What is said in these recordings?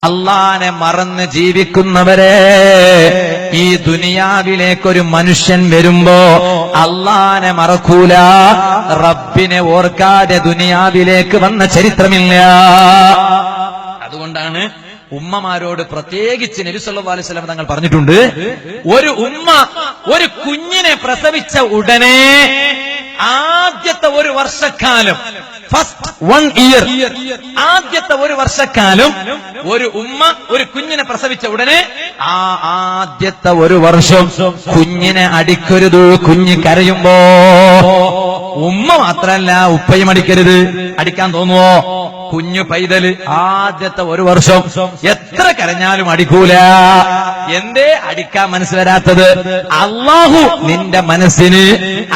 അള്ളാനെ മറന്ന് ജീവിക്കുന്നവരെ, ഈ ദുനിയാവിലേക്കൊരു മനുഷ്യൻ വരുമ്പോ അള്ളാനെ മറക്കൂല, റബ്ബിനെ ഓർക്കാതെ ദുനിയാവിലേക്ക് വന്ന ചരിത്രമില്ല. അതുകൊണ്ടാണ് ഉമ്മമാരോട് പ്രത്യേകിച്ച് നബി സല്ലല്ലാഹു അലൈഹി വസല്ലം തങ്ങൾ പറഞ്ഞിട്ടുണ്ട്, ഒരു ഉമ്മ ഒരു കുഞ്ഞിനെ പ്രസവിച്ച ഉടനെ ആദ്യത്തെ ഒരു വർഷക്കാലം, ഫസ്റ്റ് 1 ഇയർ, ആദ്യത്തെ ഒരു വർഷക്കാലം ഒരു ഉമ്മ ഒരു കുഞ്ഞിനെ പ്രസവിച്ച ഉടനെ ആ ആദ്യത്തെ ഒരു വർഷം കുഞ്ഞിനെ അടിക്കരുത്. കുഞ്ഞ് കരയുമ്പോ ഉമ്മ മാത്രല്ല ഉപ്പയും അടിക്കരുത്. അടിക്കാൻ തോന്നുവോ? കുഞ്ഞു പൈതല് ആദ്യത്തെ ഒരു വർഷം എത്ര കരഞ്ഞാലും അടിക്കൂല. എന്തേ അടിക്കാൻ മനസ്സ് വരാത്തത്? അല്ലാഹു നിന്റെ മനസ്സിന്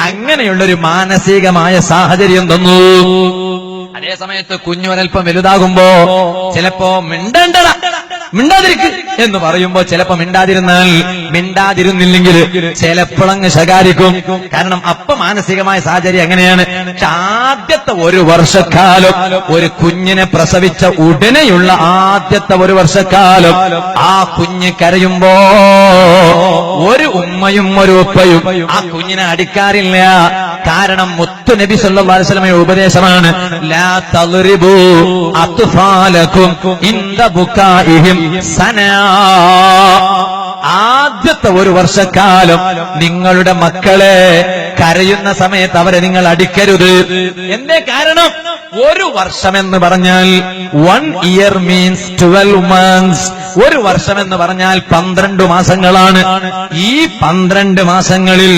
അങ്ങനെയുള്ളൊരു മാനസികമായ സാഹചര്യം തന്നു. അതേ സമയത്ത് കുഞ്ഞൊരൽപ്പം വലുതാകുമ്പോ ചിലപ്പോ മിണ്ടാതിരിക്ക് എന്ന് പറയുമ്പോ ചിലപ്പോ മിണ്ടാതിരുന്നില്ലെങ്കിൽ ചിലപ്പോഴങ്ങ് ശകാരിക്കും. കാരണം അപ്പൊ മാനസികമായ സാഹചര്യം എങ്ങനെയാണ്? ആദ്യത്തെ ഒരു വർഷക്കാലം ഒരു കുഞ്ഞിനെ പ്രസവിച്ച ഉടനെയുള്ള ആദ്യത്തെ ഒരു വർഷക്കാലം ആ കുഞ്ഞ് കരയുമ്പോ ഒരു ഉമ്മയും ഒരു ഉപ്പയും ആ കുഞ്ഞിനെ അടിക്കാറില്ല. കാരണം മുത്തു നബി സല്ലല്ലാഹു അലൈഹി വസല്ലമയുടെ ഉപദേശമാണ്, ലാ തദ്രിബൂ അത്ഫാലകും ഇൻദ ബുകാഇഹിം സനാ. ആദ്യത്തെ ഒരു വർഷക്കാലം നിങ്ങളുടെ മക്കളെ കരയുന്ന സമയത്ത് അവരെ നിങ്ങൾ അടിക്കരുത്. എന്തേ കാരണം? ഒരു വർഷമെന്ന് പറഞ്ഞാൽ 1 ഇയർ മീൻസ് 12 months. ഒരു വർഷമെന്ന് പറഞ്ഞാൽ 12 മാസങ്ങളാണ്. ഈ 12 മാസങ്ങളിൽ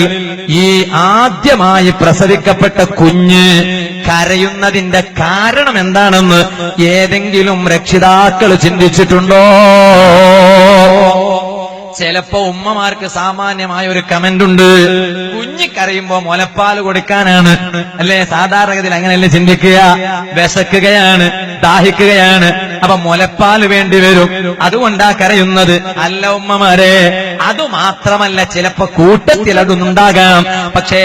ഈ ആദ്യമായി പ്രസവിക്കപ്പെട്ട കുഞ്ഞ് കരയുന്നതിന്റെ കാരണം എന്താണെന്ന് ഏതെങ്കിലും രക്ഷിതാക്കൾ ചിന്തിച്ചിട്ടുണ്ടോ? ചിലപ്പോ ഉമ്മമാർക്ക് സാമാന്യമായ ഒരു കമന്റ് ഉണ്ട്, കുഞ്ഞി കരയുമ്പോ മുലപ്പാൽ കൊടുക്കാനാണ് അല്ലെ? സാധാരണഗതിയിൽ അങ്ങനെയല്ലേ ചിന്തിക്കുക. വിശക്കുകയാണ്, ദാഹിക്കുകയാണ്, അപ്പൊ മുലപ്പാൽ വേണ്ടി വരും, അതുകൊണ്ടാ കരയുന്നത്. അല്ല ഉമ്മമാരെ, അതുമാത്രമല്ല, ചിലപ്പോ കൂട്ടത്തിൽ അതൊന്നുണ്ടാകാം. പക്ഷേ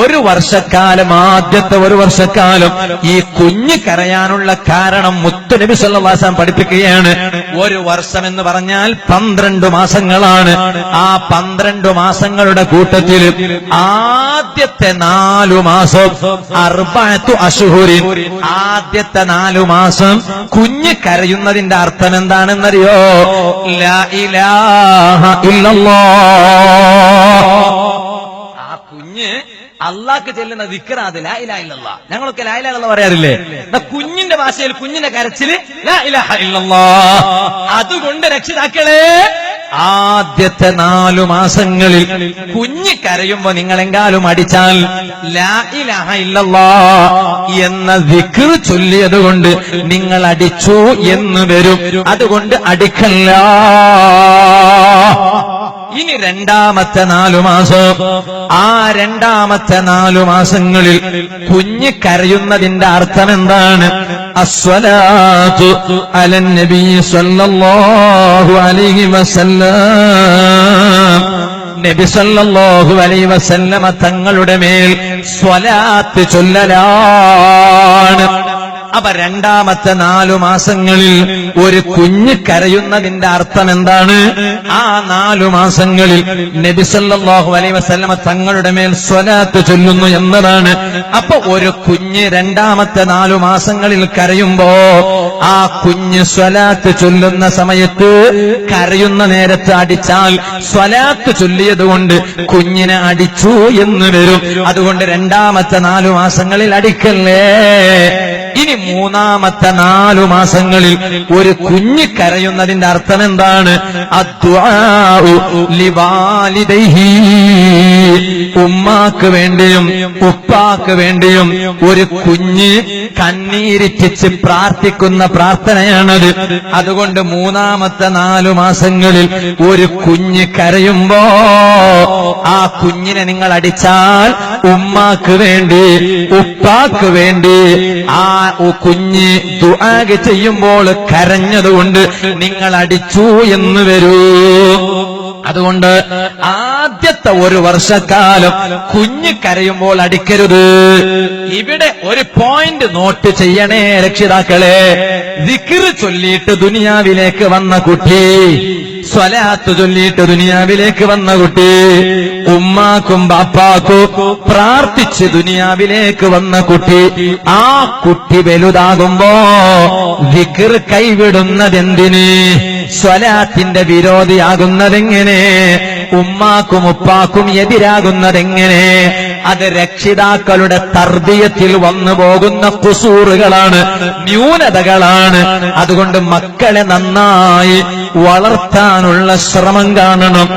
ഒരു വർഷക്കാലം, ആദ്യത്തെ ഒരു വർഷക്കാലം ഈ കുഞ്ഞ് കരയാനുള്ള കാരണം മുത്ത് നബി സല്ലല്ലാഹു അലൈഹി വസല്ലം പഠിപ്പിക്കുകയാണ്. ഒരു വർഷം എന്ന് പറഞ്ഞാൽ 12 മാസങ്ങളാണ്. ആ 12 മാസങ്ങളുടെ കൂട്ടത്തിൽ ആദ്യത്തെ 4 മാസം 4 അശ്ഹുരിൻ, ആദ്യത്തെ 4 മാസം കുഞ്ഞ് കരയുന്നതിന്റെ അർത്ഥം എന്താണെന്നറിയോ? ലാ ഇലാഹ ഇല്ലല്ലാഹ്. ആ കുഞ്ഞ് അള്ളാഹ്ക്ക് ചെല്ലുന്ന ദിക്റാണ് ലാ ഇലാഹ ഇല്ലല്ലാഹ്. ഞങ്ങളൊക്കെ ലാ ഇലാഹ ഇല്ലല്ലാഹ് പറയാറില്ലേ? കുഞ്ഞിന്റെ ഭാഷയിൽ കുഞ്ഞിന്റെ കരച്ചില് ലാ ഇലാഹ ഇല്ലല്ലാഹ്. അതുകൊണ്ട് രക്ഷിതാക്കളെ, ആദ്യത്തെ 4 മാസങ്ങളിൽ കുഞ്ഞ് കരയുമ്പോ നിങ്ങളെങ്കാലും അടിച്ചാൽ ലാ ഇലാഹ ഇല്ലല്ലാഹ് എന്ന ദിക്ർ ചൊല്ലിയത് കൊണ്ട് നിങ്ങൾ അടിച്ചു എന്ന് വരും. അതുകൊണ്ട് അടിക്കല്ല. ഇനി രണ്ടാമത്തെ 4 മാസം, ആ രണ്ടാമത്തെ 4 മാസങ്ങളിൽ കുഞ്ഞ് കരയുന്നതിന്റെ അർത്ഥം എന്താണ്? അസ്സലാത്തു അലൻ നബി സല്ലല്ലാഹു അലൈഹി വസല്ലം. നബി സല്ലല്ലാഹു അലൈഹി വസല്ലമ തങ്ങളുടെ മേൽ സ്വലാത്ത് ചൊല്ലലാണ്. അപ്പൊ രണ്ടാമത്തെ 4 മാസങ്ങളിൽ ഒരു കുഞ്ഞ് കരയുന്നതിന്റെ അർത്ഥം എന്താണ്? ആ 4 മാസങ്ങളിൽ നബി സല്ലല്ലാഹു അലൈഹി വസല്ലമ തങ്ങളുടെ മേൽ സ്വലാത്ത് ചൊല്ലുന്നു എന്നതാണ്. അപ്പൊ ഒരു കുഞ്ഞ് രണ്ടാമത്തെ 4 മാസങ്ങളിൽ കരയുമ്പോ ആ കുഞ്ഞ് സ്വലാത്ത് ചൊല്ലുന്ന സമയത്ത് കരയുന്ന നേരത്ത് അടിച്ചാൽ സ്വലാത്ത് ചൊല്ലിയതുകൊണ്ട് കുഞ്ഞിനെ അടിച്ചു എന്ന് വരും. അതുകൊണ്ട് രണ്ടാമത്തെ 4 മാസങ്ങളിൽ അടിക്കല്ലേ. ഇനി മൂന്നാമത്തെ 4 മാസങ്ങളിൽ ഒരു കുഞ്ഞ് കരയുന്നതിന്റെ അർത്ഥം എന്താണ്? അദ്ദുആഉ ലിവാലിദൈഹി. ഉമ്മാക്ക് വേണ്ടിയും ഉപ്പാക്ക് വേണ്ടിയും ഒരു കുഞ്ഞ് കണ്ണീരിറ്റിച്ച് പ്രാർത്ഥിക്കുന്ന പ്രാർത്ഥനയാണത്. അതുകൊണ്ട് മൂന്നാമത്തെ 4 മാസങ്ങളിൽ ഒരു കുഞ്ഞ് കരയുമ്പോ ആ കുഞ്ഞിനെ നിങ്ങൾ അടിച്ചാൽ ഉമ്മാക്ക് വേണ്ടി ഉപ്പാക്ക് വേണ്ടി ആ കുഞ്ഞ് ദുആ ചെയ്യുമ്പോൾ കരഞ്ഞതുകൊണ്ട് നിങ്ങൾ അടിച്ചു എന്ന് വരൂ. അതുകൊണ്ട് ആദ്യത്തെ ഒരു വർഷക്കാലം കുഞ്ഞ് കരയുമ്പോൾ അടിക്കരുത്. ഇവിടെ ഒരു പോയിന്റ് നോട്ട് ചെയ്യണേ രക്ഷിതാക്കളെ. ദിക്ർ ചൊല്ലിയിട്ട് ദുനിയാവിലേക്ക് വന്ന കുട്ടി, സ്വലാത്ത് ചൊല്ലിയിട്ട് ദുനിയാവിലേക്ക് വന്ന കുട്ടി, ഉമ്മാക്കും ബാപ്പാക്കും പ്രാർത്ഥിച്ച് ദുനിയാവിലേക്ക് വന്ന കുട്ടി, ആ കുട്ടി വലുതാകുമ്പോ ദിക്ർ കൈവിടുന്നതെന്തിന്? സ്വലാത്തിന്റെ വിരോധിയാകുന്നതെങ്ങനെ? ഉമ്മാക്കും ഉപ്പാക്കും എതിരാകുന്നതെങ്ങനെ? അത് രക്ഷിതാക്കളുടെ തർബിയത്തിൽ വന്നു പോകുന്ന ഖുസൂറുകളാണ്, ന്യൂനതകളാണ്. അതുകൊണ്ട് മക്കളെ നന്നായി വളർത്താനുള്ള ശ്രമം കാണണം.